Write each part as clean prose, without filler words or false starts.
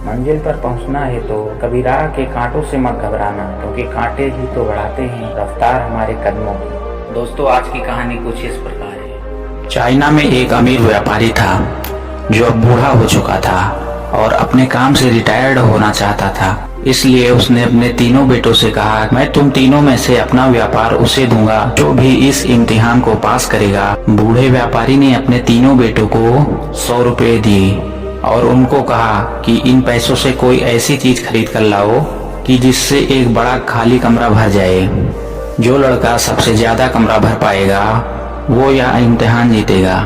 मंजिल पर पहुंचना है तो कभी राह के कांटों से मत घबराना, क्योंकि कांटे ही तो बढ़ाते हैं रफ्तार हमारे कदमों की। दोस्तों, आज की कहानी कुछ इस प्रकार है। चाइना में एक अमीर व्यापारी था जो अब बूढ़ा हो चुका था और अपने काम से रिटायर्ड होना चाहता था। इसलिए उसने अपने तीनों बेटों से कहा, मैं तुम तीनों में से अपना व्यापार उसे दूंगा जो भी इस इम्तिहान को पास करेगा। बूढ़े व्यापारी ने अपने तीनों बेटों को 100 रुपए दिए और उनको कहा कि इन पैसों से कोई ऐसी चीज खरीद कर लाओ कि जिससे एक बड़ा खाली कमरा भर जाए। जो लड़का सबसे ज्यादा कमरा भर पाएगा वो यह इम्तिहान जीतेगा।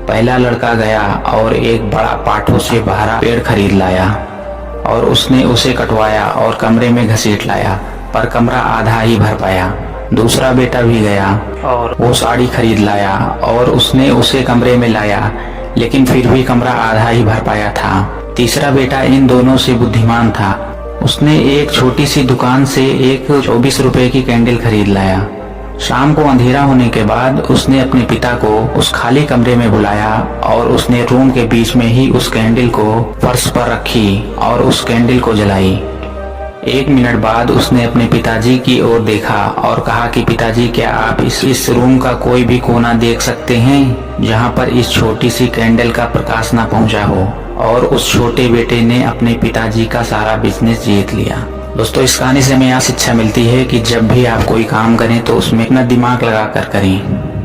पहला लड़का गया और एक बड़ा पाठों से भरा पेड़ खरीद लाया और उसने उसे कटवाया और कमरे में घसीट लाया, पर कमरा आधा ही भर पाया। दूसरा बेटा भी गया और वो साड़ी खरीद लाया और उसने उसे कमरे में लाया, लेकिन फिर भी कमरा आधा ही भर पाया था। तीसरा बेटा इन दोनों से बुद्धिमान था। उसने एक छोटी सी दुकान से एक 24 रुपए की कैंडल खरीद लाया। शाम को अंधेरा होने के बाद उसने अपने पिता को उस खाली कमरे में बुलाया और उसने रूम के बीच में ही उस कैंडल को फर्श पर रखी और उस कैंडल को जलाई। 1 मिनट बाद उसने अपने पिताजी की ओर देखा और कहा कि पिताजी, क्या आप इस रूम का कोई भी कोना देख सकते हैं जहां पर इस छोटी सी कैंडल का प्रकाश न पहुंचा हो। और उस छोटे बेटे ने अपने पिताजी का सारा बिजनेस जीत लिया। दोस्तों, इस कहानी से हमें यह शिक्षा मिलती है कि जब भी आप कोई काम करें तो उसमें अपना दिमाग लगा कर करें।